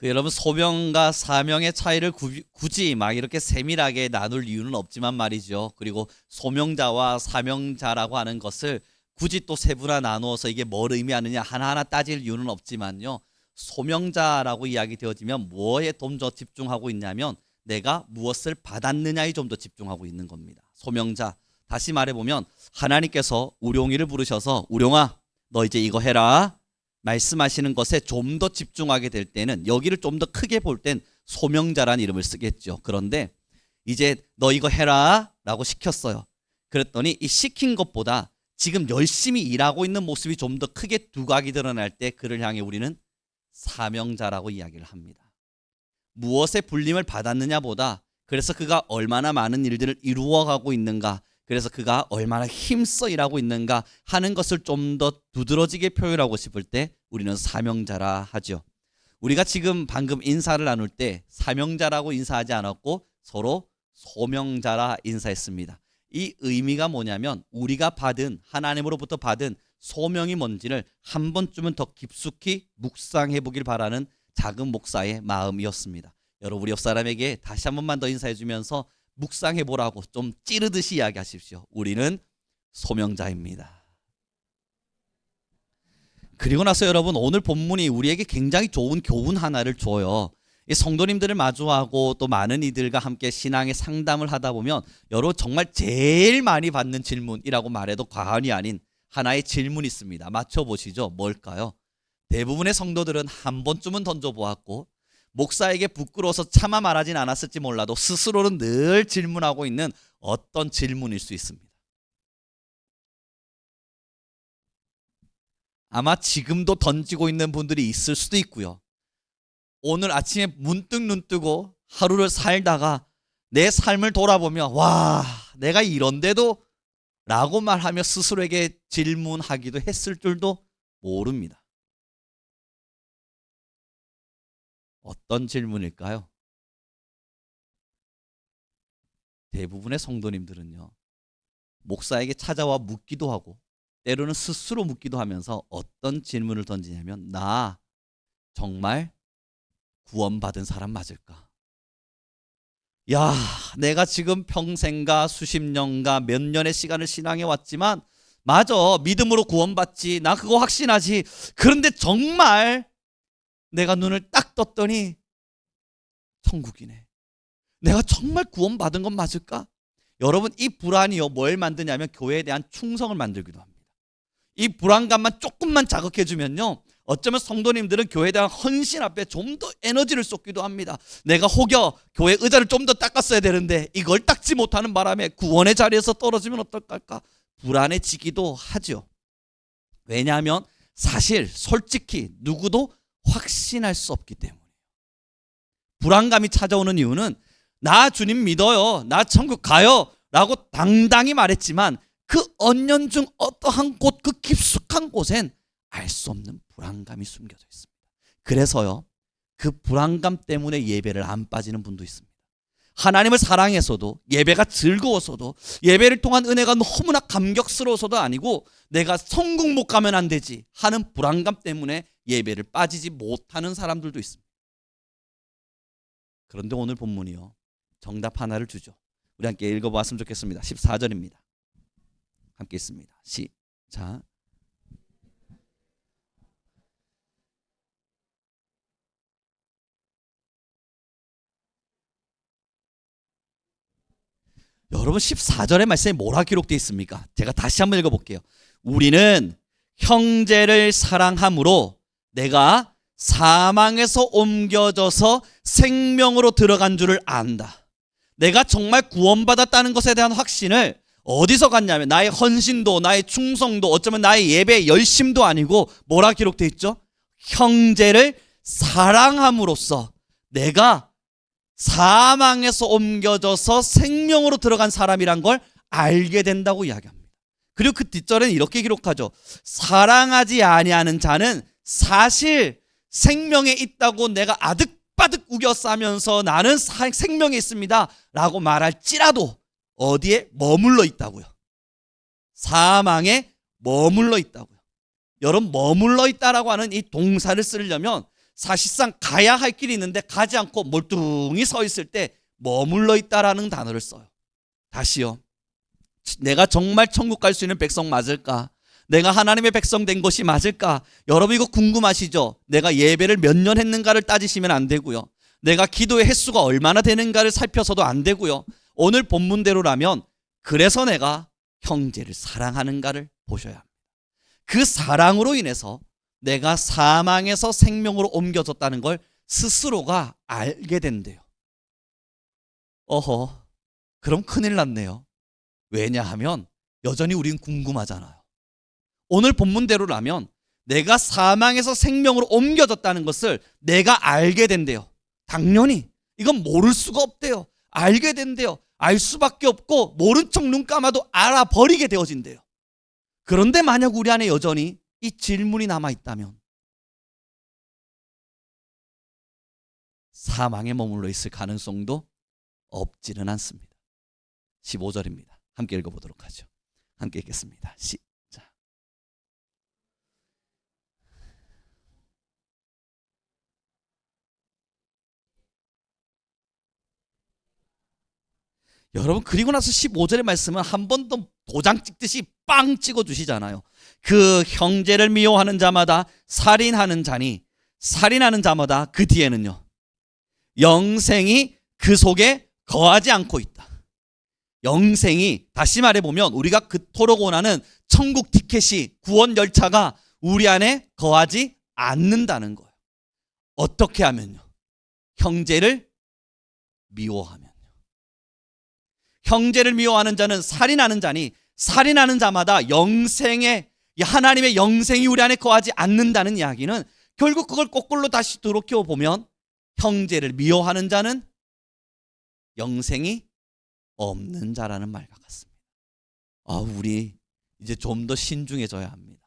여러분 소명과 사명의 차이를 굳이 막 이렇게 세밀하게 나눌 이유는 없지만 말이죠. 그리고 소명자와 사명자라고 하는 것을 굳이 또 세분화 나누어서 이게 뭘 의미하느냐 하나하나 따질 이유는 없지만요. 소명자라고 이야기 되어지면 뭐에 좀 더 집중하고 있냐면 내가 무엇을 받았느냐에 좀 더 집중하고 있는 겁니다. 소명자, 다시 말해보면 하나님께서 우룡이를 부르셔서 우룡아 너 이제 이거 해라 말씀하시는 것에 좀 더 집중하게 될 때는 여기를 좀 더 크게 볼 땐 소명자라는 이름을 쓰겠죠. 그런데 이제 너 이거 해라 라고 시켰어요. 그랬더니 이 시킨 것보다 지금 열심히 일하고 있는 모습이 좀 더 크게 두각이 드러날 때 그를 향해 우리는 사명자라고 이야기를 합니다. 무엇에 불림을 받았느냐보다 그래서 그가 얼마나 많은 일들을 이루어가고 있는가, 그래서 그가 얼마나 힘써 일하고 있는가 하는 것을 좀 더 두드러지게 표현하고 싶을 때 우리는 사명자라 하죠. 우리가 지금 방금 인사를 나눌 때 사명자라고 인사하지 않았고 서로 소명자라 인사했습니다. 이 의미가 뭐냐면 우리가 받은 하나님으로부터 받은 소명이 뭔지를 한 번쯤은 더 깊숙이 묵상해 보길 바라는 작은 목사의 마음이었습니다. 여러분 우리 옆 사람에게 다시 한 번만 더 인사해 주면서 묵상해 보라고 좀 찌르듯이 이야기하십시오. 우리는 소명자입니다. 그리고 나서 여러분 오늘 본문이 우리에게 굉장히 좋은 교훈 하나를 줘요. 이 성도님들을 마주하고 또 많은 이들과 함께 신앙의 상담을 하다 보면 여러분 정말 제일 많이 받는 질문이라고 말해도 과언이 아닌 하나의 질문이 있습니다. 맞춰보시죠. 뭘까요? 대부분의 성도들은 한 번쯤은 던져보았고 목사에게 부끄러워서 차마 말하진 않았을지 몰라도 스스로는 늘 질문하고 있는 어떤 질문일 수 있습니다. 아마 지금도 던지고 있는 분들이 있을 수도 있고요. 오늘 아침에 문득 눈 뜨고 하루를 살다가 내 삶을 돌아보며 와 내가 이런데도 라고 말하며 스스로에게 질문하기도 했을 줄도 모릅니다. 어떤 질문일까요? 대부분의 성도님들은요. 목사에게 찾아와 묻기도 하고 때로는 스스로 묻기도 하면서 어떤 질문을 던지냐면 나 정말 구원받은 사람 맞을까? 야, 내가 지금 평생과 수십 년과 몇 년의 시간을 신앙해 왔지만 맞아, 믿음으로 구원받지. 나 그거 확신하지. 그런데 정말 내가 눈을 딱 떴더니 천국이네. 내가 정말 구원받은 건 맞을까? 여러분 이 불안이요 뭘 만드냐면 교회에 대한 충성을 만들기도 합니다. 이 불안감만 조금만 자극해주면요 어쩌면 성도님들은 교회에 대한 헌신 앞에 좀 더 에너지를 쏟기도 합니다. 내가 혹여 교회 의자를 좀 더 닦았어야 되는데 이걸 닦지 못하는 바람에 구원의 자리에서 떨어지면 어떨까? 불안해지기도 하죠. 왜냐하면 사실 솔직히 누구도 확신할 수 없기 때문에 불안감이 찾아오는 이유는 나 주님 믿어요, 나 천국 가요 라고 당당히 말했지만 그 언연중 어떠한 곳, 그 깊숙한 곳엔 알 수 없는 불안감이 숨겨져 있습니다. 그래서요 그 불안감 때문에 예배를 안 빠지는 분도 있습니다. 하나님을 사랑해서도 예배가 즐거워서도 예배를 통한 은혜가 너무나 감격스러워서도 아니고 내가 천국 못 가면 안 되지 하는 불안감 때문에 예배를 빠지지 못하는 사람들도 있습니다. 그런데 오늘 본문이요 정답 하나를 주죠. 우리 함께 읽어보았으면 좋겠습니다. 14절입니다. 함께 있습니다. 시작. 여러분 14절의 말씀에 뭐라 기록되어 있습니까? 제가 다시 한번 읽어볼게요. 우리는 형제를 사랑함으로 내가 사망에서 옮겨져서 생명으로 들어간 줄을 안다. 내가 정말 구원받았다는 것에 대한 확신을 어디서 갖냐면 나의 헌신도 나의 충성도 어쩌면 나의 예배 열심도 아니고 뭐라 기록되어 있죠? 형제를 사랑함으로써 내가 사망에서 옮겨져서 생명으로 들어간 사람이란 걸 알게 된다고 이야기합니다. 그리고 그 뒷절에는 이렇게 기록하죠. 사랑하지 아니하는 자는 사실 생명에 있다고 내가 아득바득 우겨 싸면서 나는 생명에 있습니다 라고 말할지라도 어디에 머물러 있다고요? 사망에 머물러 있다고요. 여러분 머물러 있다라고 하는 이 동사를 쓰려면 사실상 가야 할 길이 있는데 가지 않고 멀뚱히 서 있을 때 머물러 있다라는 단어를 써요. 다시요. 내가 정말 천국 갈 수 있는 백성 맞을까? 내가 하나님의 백성 된 것이 맞을까? 여러분 이거 궁금하시죠? 내가 예배를 몇 년 했는가를 따지시면 안 되고요. 내가 기도의 횟수가 얼마나 되는가를 살펴서도 안 되고요. 오늘 본문대로라면 그래서 내가 형제를 사랑하는가를 보셔야 합니다. 그 사랑으로 인해서 내가 사망에서 생명으로 옮겨졌다는 걸 스스로가 알게 된대요. 어허, 그럼 큰일 났네요. 왜냐하면 여전히 우린 궁금하잖아요. 오늘 본문대로라면 내가 사망에서 생명으로 옮겨졌다는 것을 내가 알게 된대요. 당연히 이건 모를 수가 없대요. 알게 된대요. 알 수밖에 없고 모른 척 눈 감아도 알아버리게 되어진대요. 그런데 만약 우리 안에 여전히 이 질문이 남아있다면 사망에 머물러 있을 가능성도 없지는 않습니다. 15절입니다. 함께 읽어보도록 하죠. 함께 읽겠습니다. 시작. 여러분 그리고 나서 15절의 말씀은 한 번 더 도장 찍듯이 빵 찍어주시잖아요. 그 형제를 미워하는 자마다 살인하는 자니 살인하는 자마다 그 뒤에는요 영생이 그 속에 거하지 않고 있다. 영생이 다시 말해보면 우리가 그토록 원하는 천국 티켓이 구원 열차가 우리 안에 거하지 않는다는 거예요. 어떻게 하면요? 형제를 미워하면. 형제를 미워하는 자는 살인하는 자니 살인하는 자마다 영생의 하나님의 영생이 우리 안에 거하지 않는다는 이야기는 결국 그걸 거꾸로 다시 돌이켜보면 형제를 미워하는 자는 영생이 없는 자라는 말과 같습니다. 우리 이제 좀 더 신중해져야 합니다.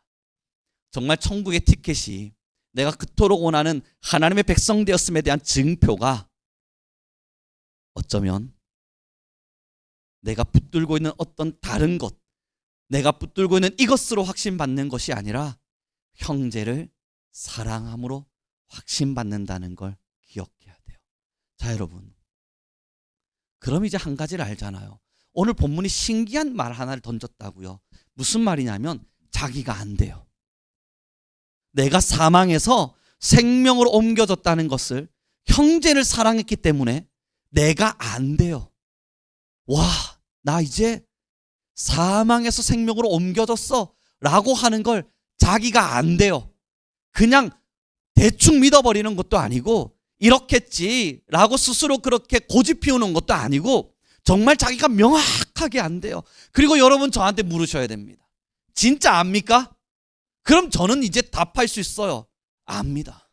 정말 천국의 티켓이 내가 그토록 원하는 하나님의 백성 되었음에 대한 증표가 어쩌면 내가 붙들고 있는 어떤 다른 것, 내가 붙들고 있는 이것으로 확신받는 것이 아니라 형제를 사랑함으로 확신받는다는 걸 기억해야 돼요. 자, 여러분. 그럼 이제 한 가지를 알잖아요. 오늘 본문이 신기한 말 하나를 던졌다고요. 무슨 말이냐면 자기가 안 돼요. 내가 사망에서 생명으로 옮겨졌다는 것을 형제를 사랑했기 때문에 내가 안 돼요. 와, 나 이제 사망에서 생명으로 옮겨졌어 라고 하는 걸 자기가 안 돼요. 그냥 대충 믿어버리는 것도 아니고 이렇겠지 라고 스스로 그렇게 고집 피우는 것도 아니고 정말 자기가 명확하게 안 돼요. 그리고 여러분 저한테 물으셔야 됩니다. 진짜 압니까? 그럼 저는 이제 답할 수 있어요. 압니다.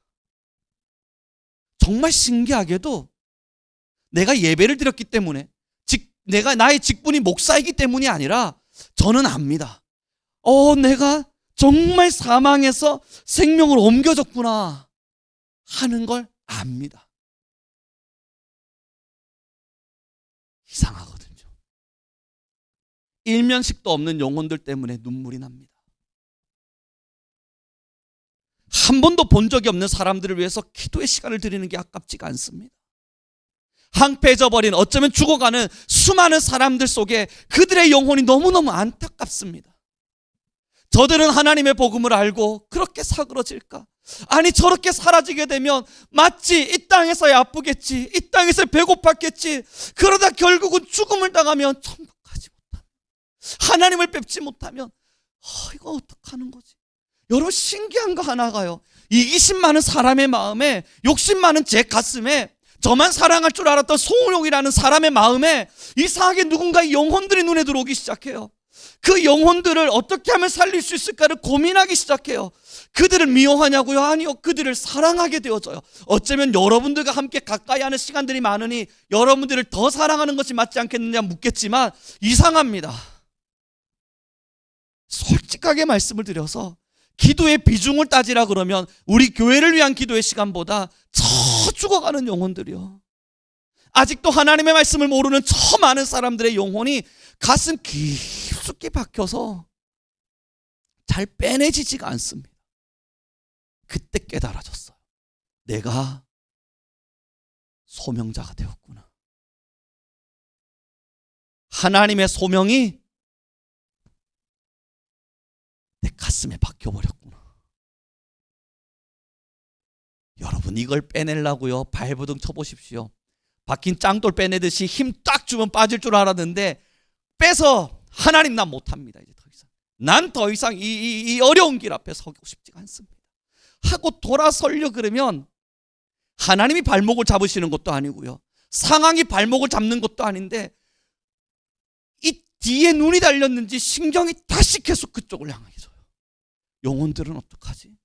정말 신기하게도 내가 예배를 드렸기 때문에 내가 나의 직분이 목사이기 때문이 아니라 저는 압니다. 내가 정말 사망에서 생명으로 옮겨졌구나 하는 걸 압니다. 이상하거든요. 일면식도 없는 영혼들 때문에 눈물이 납니다. 한 번도 본 적이 없는 사람들을 위해서 기도의 시간을 드리는 게 아깝지가 않습니다. 항폐해져버린 어쩌면 죽어가는 수많은 사람들 속에 그들의 영혼이 너무너무 안타깝습니다. 저들은 하나님의 복음을 알고 그렇게 사그러질까? 아니 저렇게 사라지게 되면 마치 이 땅에서야 아프겠지, 이 땅에서 배고팠겠지, 그러다 결국은 죽음을 당하면 천국 가지 못하면, 하나님을 뵙지 못하면 이거 어떡하는 거지? 여러분 신기한 거 하나가요. 이기심 많은 사람의 마음에, 욕심 많은 제 가슴에, 저만 사랑할 줄 알았던 송우용이라는 사람의 마음에 이상하게 누군가의 영혼들이 눈에 들어오기 시작해요. 그 영혼들을 어떻게 하면 살릴 수 있을까를 고민하기 시작해요. 그들을 미워하냐고요? 아니요. 그들을 사랑하게 되어져요. 어쩌면 여러분들과 함께 가까이 하는 시간들이 많으니 여러분들을 더 사랑하는 것이 맞지 않겠느냐 묻겠지만 이상합니다. 솔직하게 말씀을 드려서 기도의 비중을 따지라 그러면 우리 교회를 위한 기도의 시간보다 저 죽어가는 영혼들이요, 아직도 하나님의 말씀을 모르는 저 많은 사람들의 영혼이 가슴 깊숙이 박혀서 잘 빼내지지가 않습니다. 그때 깨달아졌어요. 내가 소명자가 되었구나. 하나님의 소명이 내 가슴에 박혀버렸구나. 여러분, 이걸 빼내려고요, 발버둥 쳐보십시오. 박힌 짱돌 빼내듯이 힘 딱 주면 빠질 줄 알았는데 빼서 하나님 난 못합니다. 이제 더 이상 난 더 이상 이 어려운 길 앞에 서고 싶지가 않습니다 하고 돌아서려 그러면 하나님이 발목을 잡으시는 것도 아니고요, 상황이 발목을 잡는 것도 아닌데 이 뒤에 눈이 달렸는지 신경이 다시 계속 그쪽을 향해 져요. 영혼들은 어떡하지?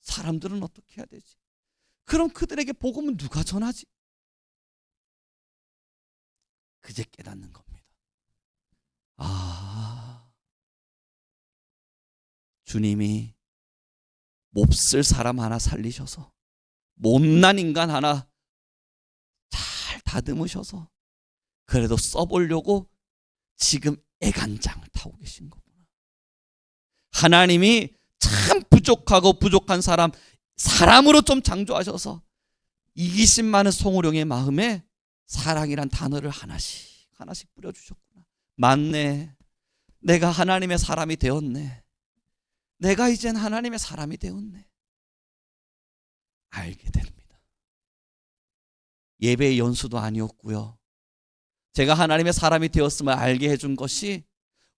사람들은 어떻게 해야 되지? 그럼 그들에게 복음은 누가 전하지? 그제 깨닫는 겁니다. 주님이 몹쓸 사람 하나 살리셔서, 못난 인간 하나 잘 다듬으셔서 그래도 써보려고 지금 애간장을 타고 계신 거구나. 하나님이 참 부족하고 부족한 사람으로 좀 창조하셔서 이기심 많은 송우령의 마음에 사랑이란 단어를 하나씩 뿌려주셨구나. 맞네, 내가 하나님의 사람이 되었네, 내가 이젠 하나님의 사람이 되었네, 알게 됩니다. 예배의 연수도 아니었고요, 제가 하나님의 사람이 되었음을 알게 해준 것이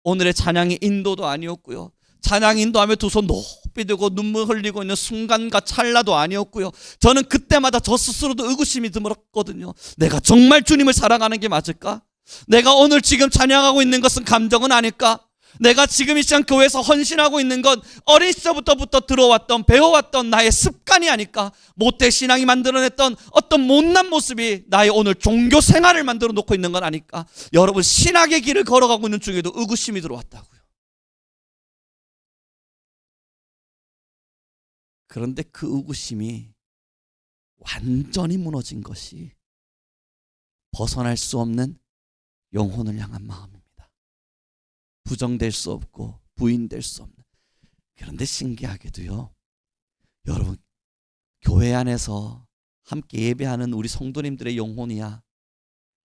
오늘의 찬양의 인도도 아니었고요, 찬양 인도하며 두 손 높이 들고 눈물 흘리고 있는 순간과 찰나도 아니었고요, 저는 그때마다 저 스스로도 의구심이 들었거든요. 내가 정말 주님을 사랑하는 게 맞을까? 내가 오늘 지금 찬양하고 있는 것은 감정은 아닐까? 내가 지금 이 시간 교회에서 헌신하고 있는 건 어린 시절부터 들어왔던, 배워왔던 나의 습관이 아닐까? 모태신앙이 만들어냈던 어떤 못난 모습이 나의 오늘 종교 생활을 만들어 놓고 있는 건 아닐까? 여러분, 신학의 길을 걸어가고 있는 중에도 의구심이 들어왔다고요. 그런데 그 의구심이 완전히 무너진 것이 벗어날 수 없는 영혼을 향한 마음입니다. 부정될 수 없고 부인될 수 없는. 그런데 신기하게도요, 여러분, 교회 안에서 함께 예배하는 우리 성도님들의 영혼이야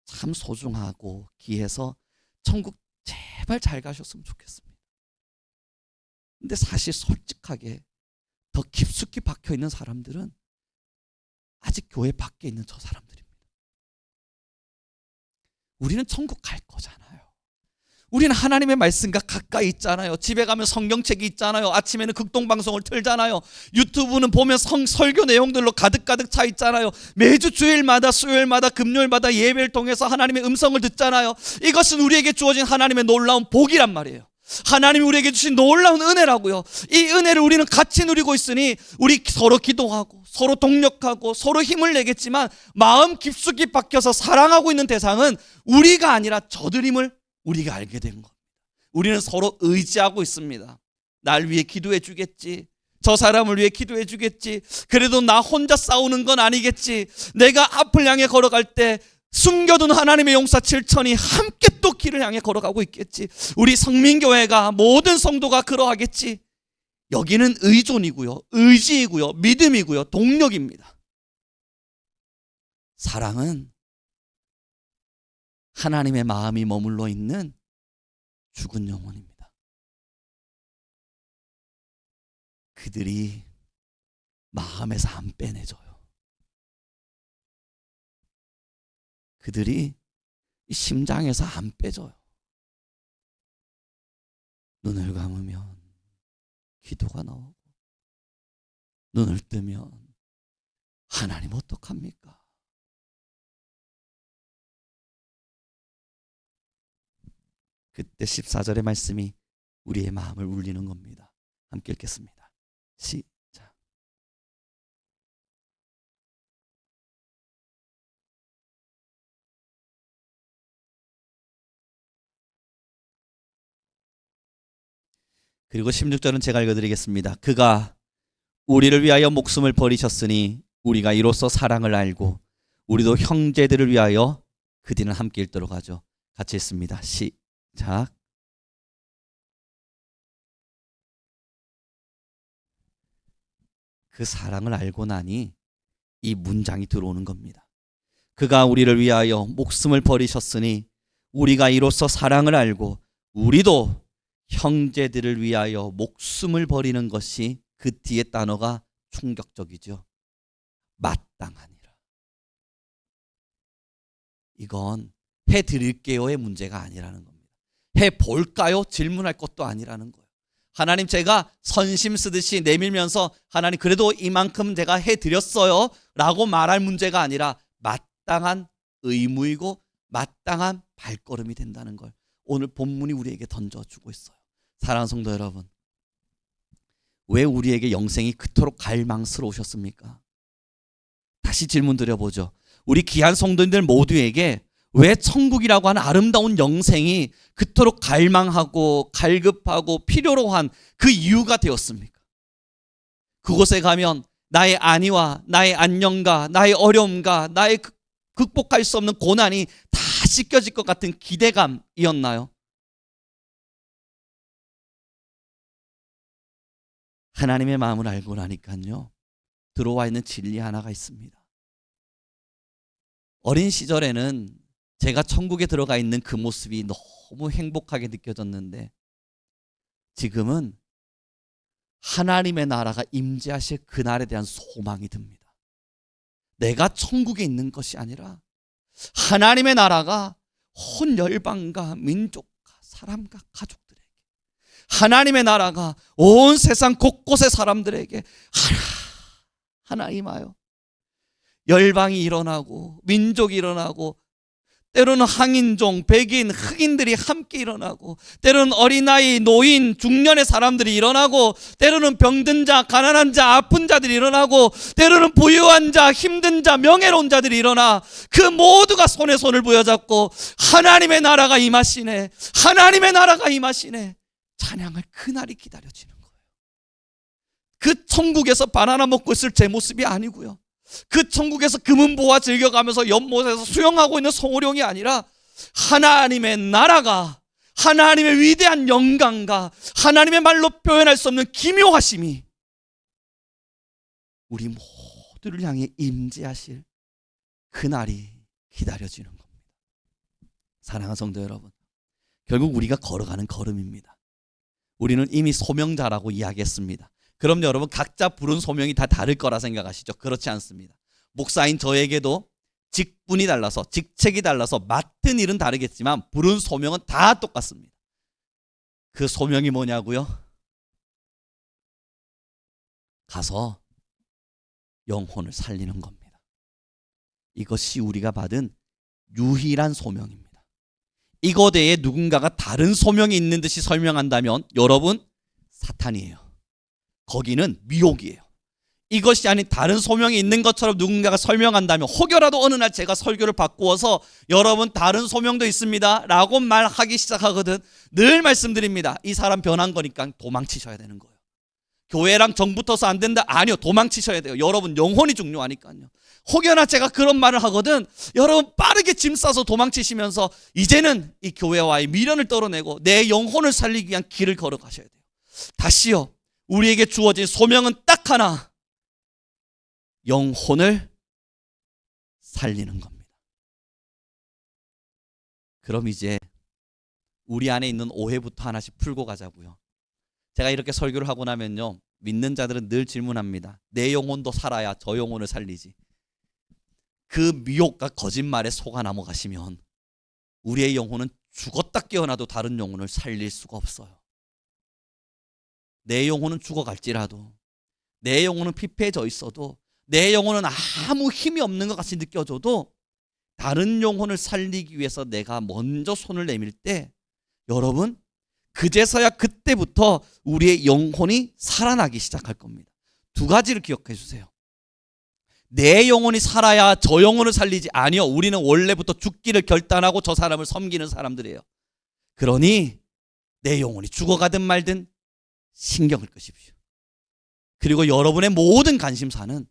참 소중하고 귀해서 천국 제발 잘 가셨으면 좋겠습니다. 근데 사실 솔직하게 더 깊숙이 박혀 있는 사람들은 아직 교회 밖에 있는 저 사람들입니다. 우리는 천국 갈 거잖아요. 우리는 하나님의 말씀과 가까이 있잖아요. 집에 가면 성경책이 있잖아요. 아침에는 극동방송을 틀잖아요. 유튜브는 보면 설교 내용들로 가득 차 있잖아요. 매주 주일마다, 수요일마다, 금요일마다 예배를 통해서 하나님의 음성을 듣잖아요. 이것은 우리에게 주어진 하나님의 놀라운 복이란 말이에요. 하나님이 우리에게 주신 놀라운 은혜라고요. 이 은혜를 우리는 같이 누리고 있으니 우리 서로 기도하고 서로 동력하고 서로 힘을 내겠지만 마음 깊숙이 박혀서 사랑하고 있는 대상은 우리가 아니라 저들임을 우리가 알게 된 것. 우리는 서로 의지하고 있습니다. 날 위해 기도해 주겠지, 저 사람을 위해 기도해 주겠지, 그래도 나 혼자 싸우는 건 아니겠지, 내가 앞을 향해 걸어갈 때 숨겨둔 하나님의 용사 7천이 함께 또 길을 향해 걸어가고 있겠지, 우리 성민교회가 모든 성도가 그러하겠지. 여기는 의존이고요, 의지이고요, 믿음이고요, 동력입니다. 사랑은 하나님의 마음이 머물러 있는 죽은 영혼입니다. 그들이 마음에서 안 빼내져요. 그들이 심장에서 안 빼져요. 눈을 감으면 기도가 나오고, 눈을 뜨면 하나님 어떡합니까? 그때 14절의 말씀이 우리의 마음을 울리는 겁니다. 함께 읽겠습니다. 시작. 그리고 16절은 제가 읽어드리겠습니다. 그가 우리를 위하여 목숨을 버리셨으니 우리가 이로써 사랑을 알고 우리도 형제들을 위하여 그 뒤는 함께 읽도록 하죠. 같이 읽습니다. 시작. 그 사랑을 알고 나니 이 문장이 들어오는 겁니다. 그가 우리를 위하여 목숨을 버리셨으니 우리가 이로써 사랑을 알고 우리도 형제들을 위하여 목숨을 버리는 것이 그 뒤에 단어가 충격적이죠. 마땅하니라. 이건 해드릴게요의 문제가 아니라는 겁니다. 해볼까요? 질문할 것도 아니라는 거예요. 하나님, 제가 선심 쓰듯이 내밀면서 하나님 그래도 이만큼 제가 해드렸어요 라고 말할 문제가 아니라 마땅한 의무이고 마땅한 발걸음이 된다는 걸 오늘 본문이 우리에게 던져주고 있어요. 사랑하는 성도 여러분, 왜 우리에게 영생이 그토록 갈망스러우셨습니까? 다시 질문 드려보죠. 우리 귀한 성도님들 모두에게 왜 천국이라고 하는 아름다운 영생이 그토록 갈망하고 갈급하고 필요로 한 그 이유가 되었습니까? 그곳에 가면 나의 안위와 나의 안녕과 나의 어려움과 나의 극복할 수 없는 고난이 다 씻겨질 것 같은 기대감이었나요? 하나님의 마음을 알고 나니까요, 들어와 있는 진리 하나가 있습니다. 어린 시절에는 제가 천국에 들어가 있는 그 모습이 너무 행복하게 느껴졌는데 지금은 하나님의 나라가 임재하실 그날에 대한 소망이 듭니다. 내가 천국에 있는 것이 아니라 하나님의 나라가 온 열방과 민족과 사람과 가족들에게, 하나님의 나라가 온 세상 곳곳의 사람들에게 하나 임하여 열방이 일어나고 민족이 일어나고 때로는 항인종, 백인, 흑인들이 함께 일어나고 때로는 어린아이, 노인, 중년의 사람들이 일어나고 때로는 병든 자, 가난한 자, 아픈 자들이 일어나고 때로는 부유한 자, 힘든 자, 명예로운 자들이 일어나 그 모두가 손에 손을 부여잡고 하나님의 나라가 임하시네, 하나님의 나라가 임하시네 찬양할 그날이 기다려지는 거예요. 그 천국에서 바나나 먹고 있을 제 모습이 아니고요, 그 천국에서 금은보화 즐겨가면서 연못에서 수영하고 있는 성호룡이 아니라 하나님의 나라가, 하나님의 위대한 영광과 하나님의 말로 표현할 수 없는 기묘하심이 우리 모두를 향해 임재하실 그날이 기다려지는 겁니다. 사랑하는 성도 여러분, 결국 우리가 걸어가는 걸음입니다. 우리는 이미 소명자라고 이야기했습니다. 그럼 여러분, 각자 부른 소명이 다 다를 거라 생각하시죠? 그렇지 않습니다. 목사인 저에게도 직분이 달라서, 직책이 달라서 맡은 일은 다르겠지만 부른 소명은 다 똑같습니다. 그 소명이 뭐냐고요? 가서 영혼을 살리는 겁니다. 이것이 우리가 받은 유일한 소명입니다. 이거 외에 누군가가 다른 소명이 있는 듯이 설명한다면 여러분, 사탄이에요. 거기는 미혹이에요. 이것이 아닌 다른 소명이 있는 것처럼 누군가가 설명한다면, 혹여라도 어느 날 제가 설교를 바꾸어서 여러분 다른 소명도 있습니다 라고 말하기 시작하거든 늘 말씀드립니다. 이 사람 변한 거니까 도망치셔야 되는 거예요. 교회랑 정 붙어서 안 된다? 아니요, 도망치셔야 돼요. 여러분 영혼이 중요하니까요. 혹여나 제가 그런 말을 하거든 여러분 빠르게 짐 싸서 도망치시면서 이제는 이 교회와의 미련을 떨어내고 내 영혼을 살리기 위한 길을 걸어가셔야 돼요. 다시요, 우리에게 주어진 소명은 딱 하나, 영혼을 살리는 겁니다. 그럼 이제 우리 안에 있는 오해부터 하나씩 풀고 가자고요. 제가 이렇게 설교를 하고 나면요, 믿는 자들은 늘 질문합니다. 내 영혼도 살아야 저 영혼을 살리지. 그 미혹과 거짓말에 속아 넘어가시면 우리의 영혼은 죽었다 깨어나도 다른 영혼을 살릴 수가 없어요. 내 영혼은 죽어갈지라도, 내 영혼은 피폐해져 있어도, 내 영혼은 아무 힘이 없는 것 같이 느껴져도 다른 영혼을 살리기 위해서 내가 먼저 손을 내밀 때 여러분, 그제서야 그때부터 우리의 영혼이 살아나기 시작할 겁니다. 두 가지를 기억해 주세요. 내 영혼이 살아야 저 영혼을 살리지, 아니요, 우리는 원래부터 죽기를 결단하고 저 사람을 섬기는 사람들이에요. 그러니 내 영혼이 죽어가든 말든 신경을 끄십시오. 그리고 여러분의 모든 관심사는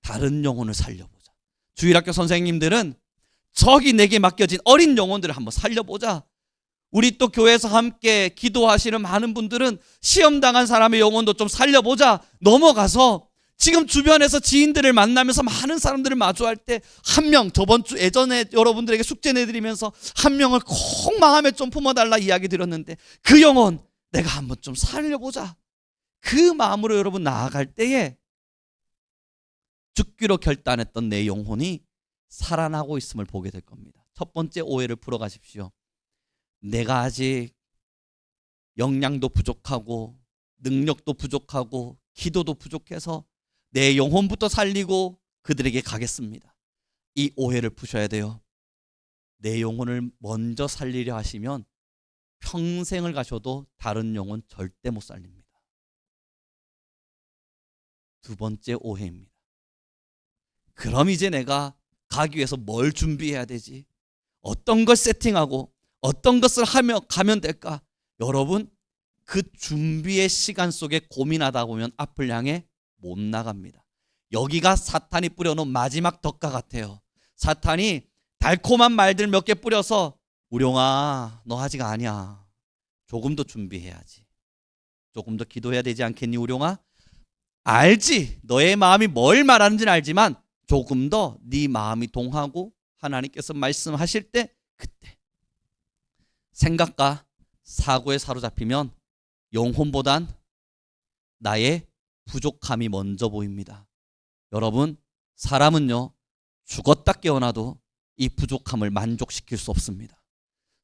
다른 영혼을 살려보자. 주일학교 선생님들은 저기 내게 맡겨진 어린 영혼들을 한번 살려보자. 우리 또 교회에서 함께 기도하시는 많은 분들은 시험당한 사람의 영혼도 좀 살려보자. 넘어가서 지금 주변에서 지인들을 만나면서 많은 사람들을 마주할 때 한 명, 저번 주 예전에 여러분들에게 숙제 내드리면서 한 명을 꼭 마음에 좀 품어달라 이야기 드렸는데, 그 영혼 내가 한번 좀 살려보자, 그 마음으로 여러분 나아갈 때에 죽기로 결단했던 내 영혼이 살아나고 있음을 보게 될 겁니다. 첫 번째 오해를 풀어가십시오. 내가 아직 역량도 부족하고 능력도 부족하고 기도도 부족해서 내 영혼부터 살리고 그들에게 가겠습니다. 이 오해를 푸셔야 돼요. 내 영혼을 먼저 살리려 하시면 평생을 가셔도 다른 영혼 절대 못 살립니다. 두 번째 오해입니다. 그럼 이제 내가 가기 위해서 뭘 준비해야 되지? 어떤 걸 세팅하고 어떤 것을 하며 가면 될까? 여러분, 그 준비의 시간 속에 고민하다 보면 앞을 향해 못 나갑니다. 여기가 사탄이 뿌려놓은 마지막 덕과 같아요. 사탄이 달콤한 말들 몇 개 뿌려서, 우룡아 너 아직 아니야, 조금 더 준비해야지, 조금 더 기도해야 되지 않겠니 우룡아? 알지, 너의 마음이 뭘 말하는지는 알지만 조금 더 네 마음이 동하고 하나님께서 말씀하실 때 그때 생각과 사고에 사로잡히면 영혼보단 나의 부족함이 먼저 보입니다. 여러분, 사람은요 죽었다 깨어나도 이 부족함을 만족시킬 수 없습니다.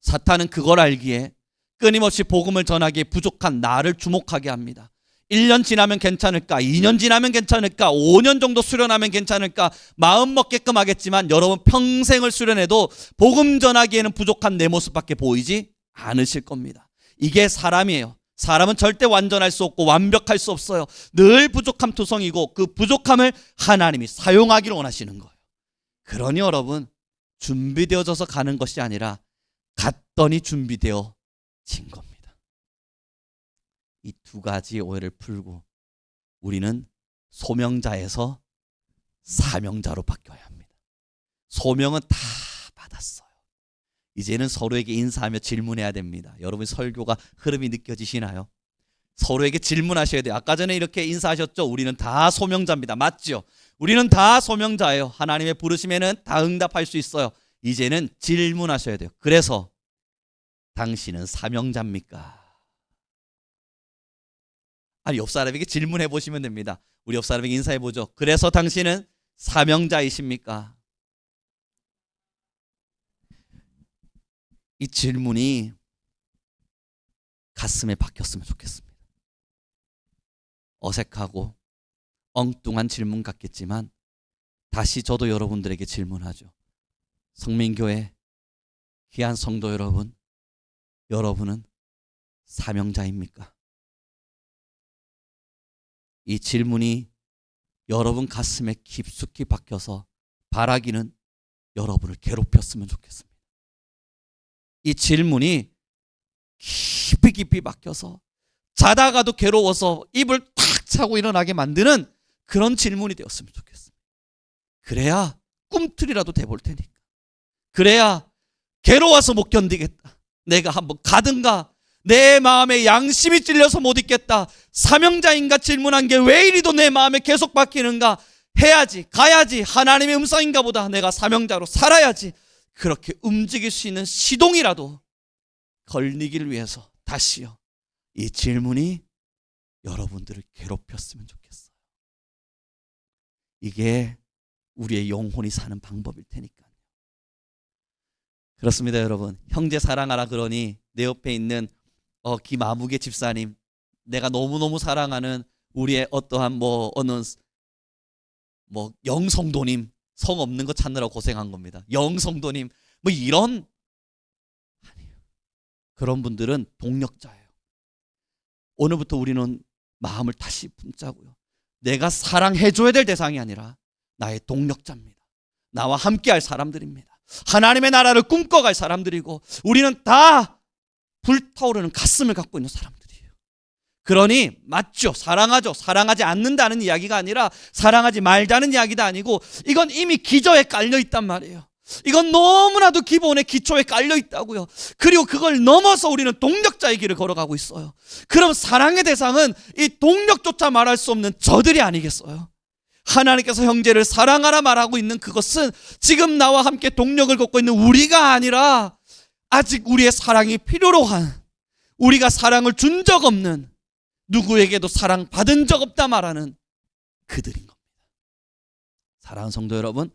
사탄은 그걸 알기에 끊임없이 복음을 전하기에 부족한 나를 주목하게 합니다. 1년 지나면 괜찮을까? 2년 지나면 괜찮을까? 5년 정도 수련하면 괜찮을까? 마음 먹게끔 하겠지만 여러분 평생을 수련해도 복음 전하기에는 부족한 내 모습밖에 보이지 않으실 겁니다. 이게 사람이에요. 사람은 절대 완전할 수 없고 완벽할 수 없어요. 늘 부족함 투성이고 그 부족함을 하나님이 사용하기를 원하시는 거예요. 그러니 여러분, 준비되어져서 가는 것이 아니라 갔더니 준비되어진 겁니다. 이 두 가지 오해를 풀고 우리는 소명자에서 사명자로 바뀌어야 합니다. 소명은 다 받았어요. 이제는 서로에게 인사하며 질문해야 됩니다. 여러분, 설교가 흐름이 느껴지시나요? 서로에게 질문하셔야 돼요. 아까 전에 이렇게 인사하셨죠? 우리는 다 소명자입니다. 맞죠? 우리는 다 소명자예요. 하나님의 부르심에는 다 응답할 수 있어요. 이제는 질문하셔야 돼요. 그래서 당신은 사명자입니까? 아니, 옆 사람에게 질문해 보시면 됩니다. 우리 옆 사람에게 인사해 보죠. 그래서 당신은 사명자이십니까? 이 질문이 가슴에 박혔으면 좋겠습니다. 어색하고 엉뚱한 질문 같겠지만 다시 저도 여러분들에게 질문하죠. 성민교회 귀한 성도 여러분, 여러분은 사명자입니까? 이 질문이 여러분 가슴에 깊숙이 박혀서 바라기는 여러분을 괴롭혔으면 좋겠습니다. 이 질문이 깊이 박혀서 자다가도 괴로워서 입을 탁 차고 일어나게 만드는 그런 질문이 되었으면 좋겠습니다. 그래야 꿈틀이라도 돼볼 테니까. 그래야 괴로워서 못 견디겠다, 내가 한번 가든가, 내 마음에 양심이 찔려서 못 있겠다, 사명자인가 질문한 게 왜 이리도 내 마음에 계속 박히는가, 해야지, 가야지, 하나님의 음성인가 보다, 내가 사명자로 살아야지, 그렇게 움직일 수 있는 시동이라도 걸리기를 위해서 다시요, 이 질문이 여러분들을 괴롭혔으면 좋겠어요. 이게 우리의 영혼이 사는 방법일 테니까요. 그렇습니다. 여러분, 형제 사랑하라 그러니 내 옆에 있는 김아무개 집사님, 내가 너무너무 사랑하는 우리의 어떠한 어느 영성도님, 성 없는 거 찾느라고 고생한 겁니다. 영성도님, 이런, 아니에요. 그런 분들은 동력자예요. 오늘부터 우리는 마음을 다시 품자고요. 내가 사랑해줘야 될 대상이 아니라 나의 동력자입니다. 나와 함께할 사람들입니다. 하나님의 나라를 꿈꿔갈 사람들이고, 우리는 다 불타오르는 가슴을 갖고 있는 사람들이에요. 그러니 맞죠, 사랑하죠. 사랑하지 않는다는 이야기가 아니라 사랑하지 말자는 이야기도 아니고, 이건 이미 기저에 깔려 있단 말이에요. 이건 너무나도 기본의 기초에 깔려 있다고요. 그리고 그걸 넘어서 우리는 동력자의 길을 걸어가고 있어요. 그럼 사랑의 대상은 이 동력조차 말할 수 없는 저들이 아니겠어요? 하나님께서 형제를 사랑하라 말하고 있는 그것은 지금 나와 함께 동력을 걷고 있는 우리가 아니라 아직 우리의 사랑이 필요로 한, 우리가 사랑을 준 적 없는, 누구에게도 사랑받은 적 없다 말하는 그들인 겁니다. 사랑하는 성도 여러분,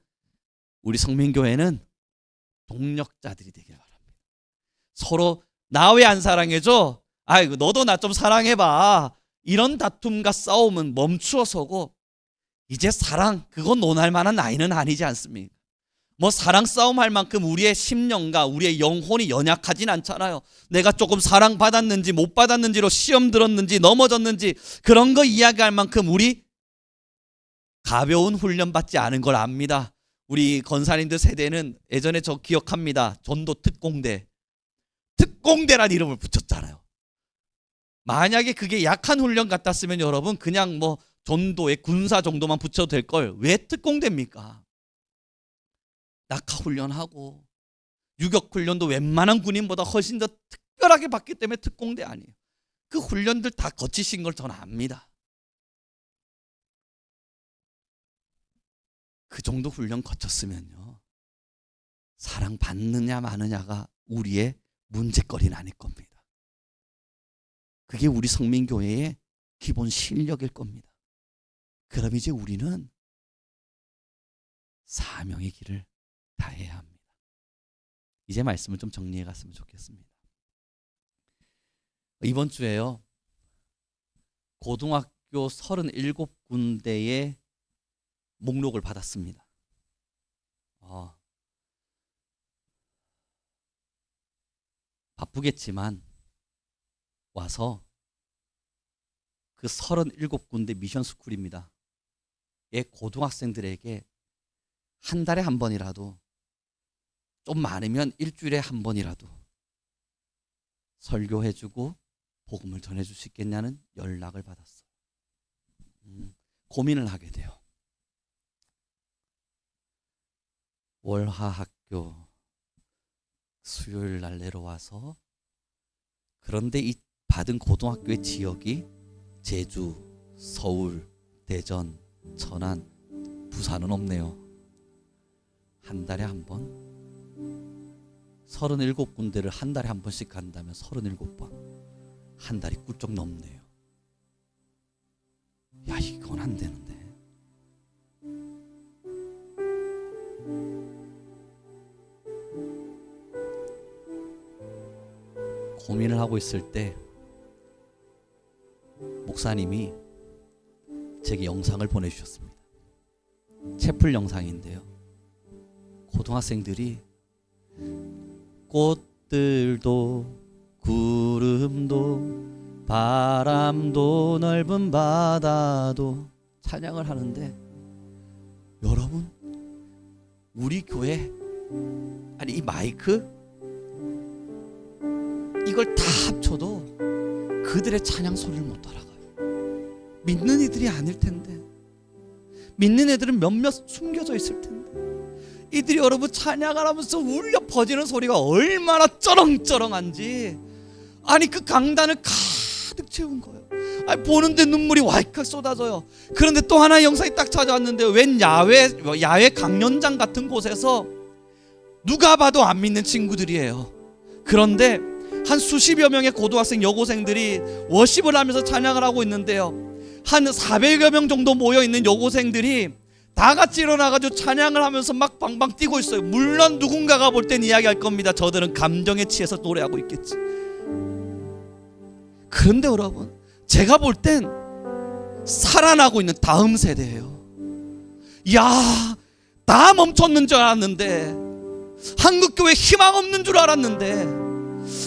우리 성민교회는 동력자들이 되길 바랍니다. 서로 나 왜 안 사랑해줘? 아이고 너도 나 좀 사랑해봐. 이런 다툼과 싸움은 멈추어서고, 이제 사랑 그거 논할 만한 나이는 아니지 않습니까? 뭐 사랑 싸움 할 만큼 우리의 심령과 우리의 영혼이 연약하진 않잖아요. 내가 조금 사랑받았는지 못 받았는지로 시험 들었는지 넘어졌는지 그런 거 이야기할 만큼 우리 가벼운 훈련 받지 않은 걸 압니다. 우리 권사님들 세대는 예전에 저 기억합니다. 전도 특공대, 특공대란 이름을 붙였잖아요. 만약에 그게 약한 훈련 같았으면 여러분 그냥 뭐 전도의 군사 정도만 붙여도 될 걸 왜 특공대입니까? 낙하훈련하고 유격훈련도 웬만한 군인보다 훨씬 더 특별하게 받기 때문에 특공대 아니에요. 그 훈련들 다 거치신 걸 저는 압니다. 그 정도 훈련 거쳤으면요, 사랑받느냐 마느냐가 우리의 문제거리는 아닐 겁니다. 그게 우리 성민교회의 기본 실력일 겁니다. 그럼 이제 우리는 사명의 길을 다해야 합니다. 이제 말씀을 좀 정리해 갔으면 좋겠습니다. 이번 주에요, 고등학교 37군데의 목록을 받았습니다. 바쁘겠지만 와서 그 37군데 미션스쿨입니다. 예, 고등학생들에게 한 달에 한 번이라도, 좀 많으면 일주일에 한 번이라도 설교해주고 복음을 전해줄 수 있겠냐는 연락을 받았어요. 고민을 하게 돼요. 월화학교 수요일 날 내려와서, 그런데 이 받은 고등학교의 지역이 제주, 서울, 대전, 천안, 부산은 없네요. 한 달에 한 번, 37군데를 한 달에 한 번씩 간다면 37번, 한 달이 꿀쩍 넘네요. 야, 이건 안 되는데. 고민을 하고 있을 때 목사님이 제게 영상을 보내주셨습니다. 채플 영상인데요, 고등학생들이 꽃들도 구름도 바람도 넓은 바다도 찬양을 하는데, 여러분 우리 교회, 아니 이 마이크 이걸 다 합쳐도 그들의 찬양 소리를 못 따라가요. 믿는 이들이 아닐 텐데, 믿는 애들은 몇몇 숨겨져 있을 텐데, 이들이 여러분 찬양을 하면서 울려 퍼지는 소리가 얼마나 쩌렁쩌렁한지, 아니 그 강단을 가득 채운 거예요. 아니 보는데 눈물이 왈칵 쏟아져요. 그런데 또 하나의 영상이 딱 찾아왔는데, 웬 야외 강연장 같은 곳에서 누가 봐도 안 믿는 친구들이에요. 그런데 한 수십여 명의 고등학생 여고생들이 워십을 하면서 찬양을 하고 있는데요, 한 400여 명 정도 모여있는 여고생들이 다 같이 일어나가지고 찬양을 하면서 막 방방 뛰고 있어요. 물론 누군가가 볼 땐 이야기할 겁니다. 저들은 감정에 취해서 노래하고 있겠지. 그런데 여러분, 제가 볼 땐 살아나고 있는 다음 세대예요. 야, 다 멈췄는 줄 알았는데, 한국교회 희망 없는 줄 알았는데,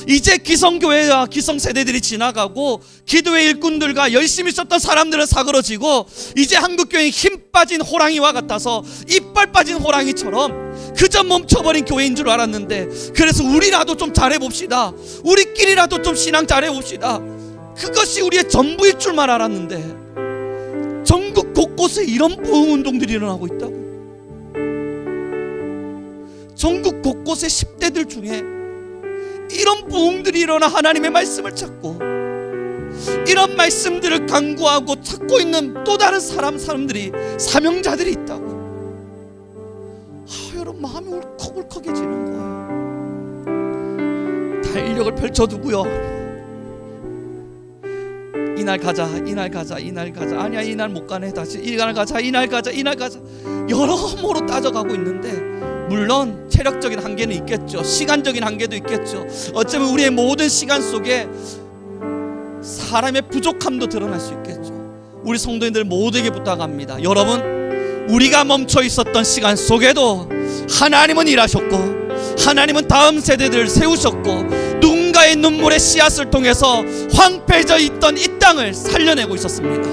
이제 기성교회와 기성세대들이 지나가고 기도의 일꾼들과 열심히 썼던 사람들은 사그러지고, 이제 한국교회에 힘 빠진 호랑이와 같아서, 이빨 빠진 호랑이처럼 그저 멈춰버린 교회인 줄 알았는데, 그래서 우리라도 좀 잘해봅시다, 우리끼리라도 좀 신앙 잘해봅시다, 그것이 우리의 전부일 줄만 알았는데, 전국 곳곳에 이런 부흥운동들이 일어나고 있다고. 전국 곳곳의 10대들 중에 이런 부흥들이 일어나 하나님의 말씀을 찾고, 이런 말씀들을 강구하고 찾고 있는 또 다른 사람들이, 사명자들이 있다고. 여러분, 마음이 울컥울컥해지는 거예요. 달력을 펼쳐두고요, 이날 가자, 이날 가자, 이날 가자, 아니야 이날 못 가네, 다시 이날 가자, 이날 가자, 이날 가자, 여러모로 따져가고 있는데, 물론 체력적인 한계는 있겠죠. 시간적인 한계도 있겠죠. 어쩌면 우리의 모든 시간 속에 사람의 부족함도 드러날 수 있겠죠. 우리 성도님들 모두에게 부탁합니다. 여러분, 우리가 멈춰 있었던 시간 속에도 하나님은 일하셨고, 하나님은 다음 세대들을 세우셨고, 누군가의 눈물의 씨앗을 통해서 황폐해져 있던 이 땅을 살려내고 있었습니다.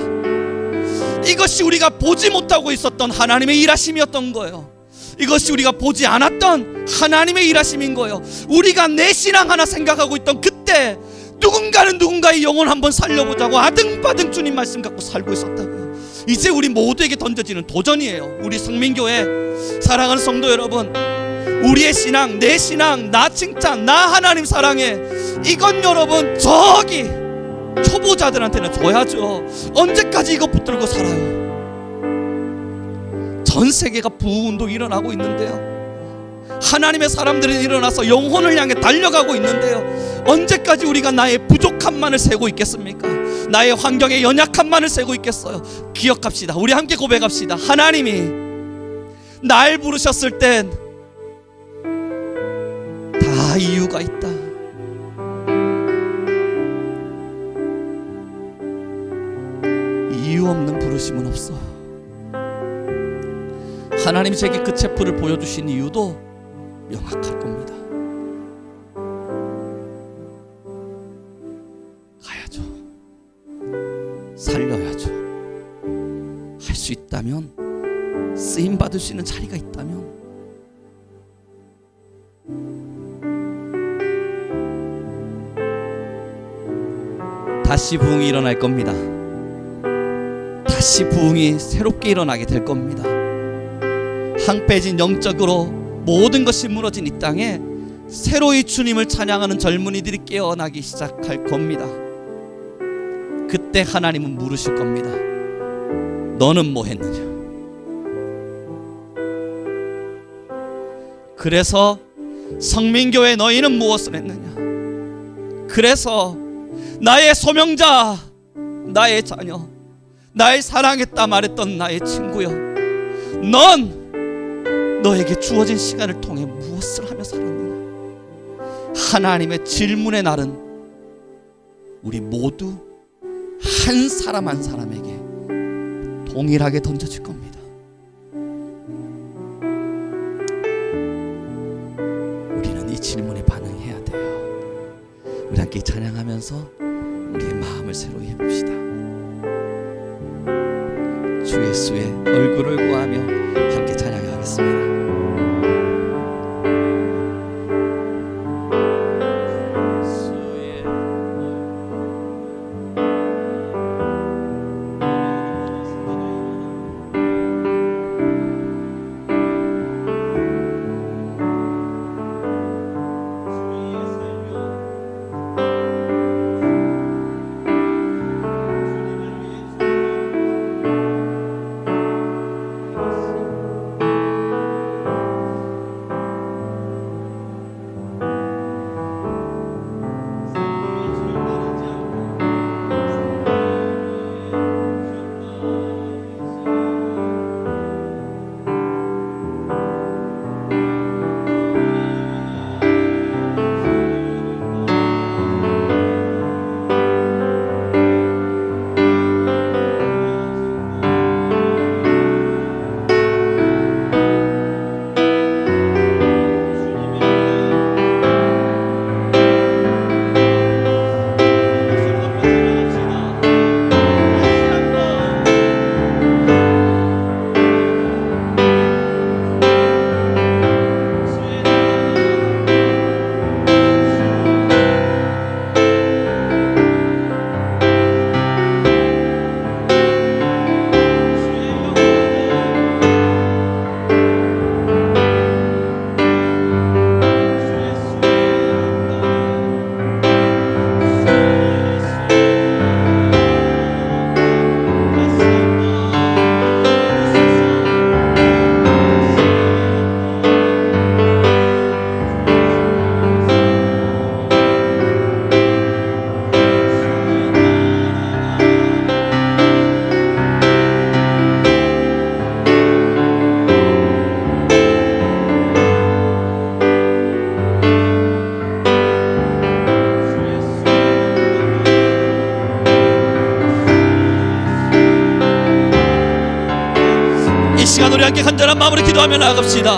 이것이 우리가 보지 못하고 있었던 하나님의 일하심이었던 거예요. 이것이 우리가 보지 않았던 하나님의 일하심인 거예요. 우리가 내 신앙 하나 생각하고 있던 그때, 누군가는 누군가의 영혼 한번 살려보자고 아등바등 주님 말씀 갖고 살고 있었다고요. 이제 우리 모두에게 던져지는 도전이에요. 우리 성민교회 사랑하는 성도 여러분, 우리의 신앙, 내 신앙, 나 칭찬, 나 하나님 사랑해, 이건 여러분 저기 초보자들한테는 줘야죠. 언제까지 이거 붙들고 살아요? 전 세계가 부흥운동이 일어나고 있는데요, 하나님의 사람들이 일어나서 영혼을 향해 달려가고 있는데요, 언제까지 우리가 나의 부족함만을 세고 있겠습니까? 나의 환경의 연약함만을 세고 있겠어요? 기억합시다. 우리 함께 고백합시다. 하나님이 날 부르셨을 땐 다 이유가 있다. 이유 없는 부르심은 없어. 하나님이 제게 그 체프를 보여주신 이유도 명확할 겁니다. 가야죠. 살려야죠. 할 수 있다면, 쓰임 받을 수 있는 자리가 있다면, 다시 부흥이 일어날 겁니다. 다시 부흥이 새롭게 일어나게 될 겁니다. 황폐해진 영적으로 모든 것이 무너진 이 땅에 새로이 주님을 찬양하는 젊은이들이 깨어나기 시작할 겁니다. 그때 하나님은 물으실 겁니다. 너는 뭐 했느냐? 그래서 성민교회 너희는 무엇을 했느냐? 그래서 나의 소명자, 나의 자녀, 나의 사랑했다 말했던 나의 친구여, 넌 너에게 주어진 시간을 통해 무엇을 하며 살았느냐? 하나님의 질문의 날은 우리 모두 한 사람 한 사람에게 동일하게 던져질 겁니다. 우리는 이 질문에 반응해야 돼요. 우리 함께 찬양하면서 우리의 마음을 새로이 해봅시다. 주 예수의 얼굴을 구하며 함께 찬양하겠습니다. 시간 우리 함께 간절한 마음으로 기도하며 나아갑시다.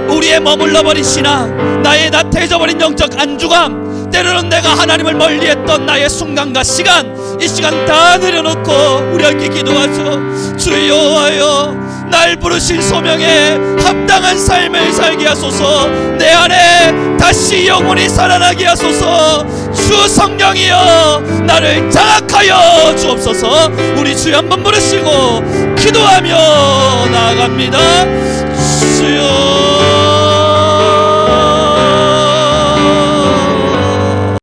우리의 머물러버린 신앙, 나의 나태해져버린 영적 안주감, 때로는 내가 하나님을 멀리했던 나의 순간과 시간, 이 시간 다 내려놓고 우리 함께 기도하죠. 주여와여, 날 부르신 소명에 합당한 삶을 살게 하소서. 내 안에 다시 영혼이 살아나게 하소서. 주 성령이여, 나를 장악하여 주옵소서. 우리 주여 한번 부르시고 기도하며 나아갑니다.